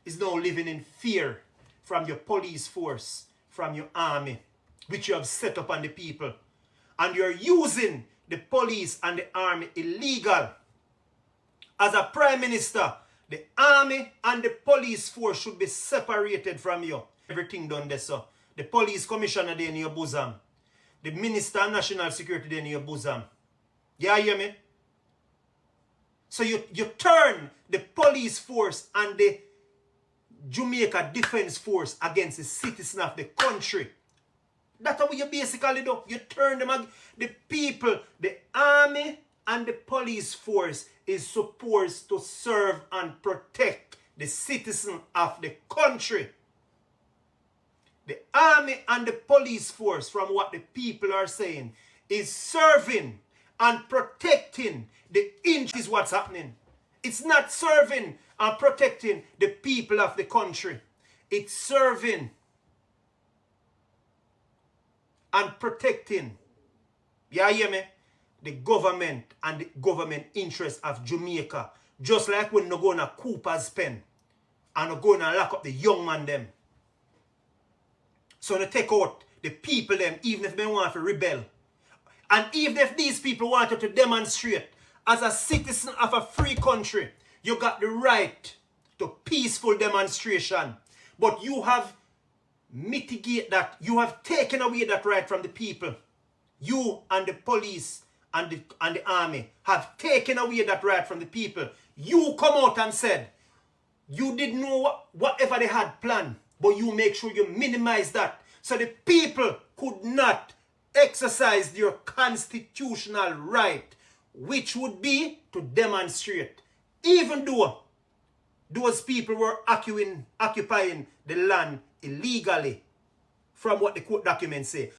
is now living in fear from your police force, from your army, which you have set up on the people. And you're using the police and the army illegal. As a prime minister, the army and the police force should be separated from you. Everything done there, so. The police commissioner there in your bosom. The minister of national security there in your bosom. You hear me? So you turn the police force and the Jamaica Defense Force against the citizens of the country. That's what you basically do. You turn them against the people. The army and the police force is supposed to serve and protect the citizens of the country. The army and the police force, from what the people are saying, is serving and protecting the interests is what's happening. It's not serving and protecting the people of the country. It's serving and protecting, you hear me, the government and the government interests of Jamaica. Just like when you go to Cooper's pen and you go and lock up the young man them. So they take out the people them, even if they want to rebel. And even if these people wanted to demonstrate, as a citizen of a free country, you got the right to peaceful demonstration. But you have mitigated that. You have taken away that right from the people. You and the police and the army have taken away that right from the people. You come out and said, you didn't know whatever they had planned, but you make sure you minimize that. So the people could not exercise their constitutional right, which would be to demonstrate. Even though those people were occupying the land illegally, from what the court documents say.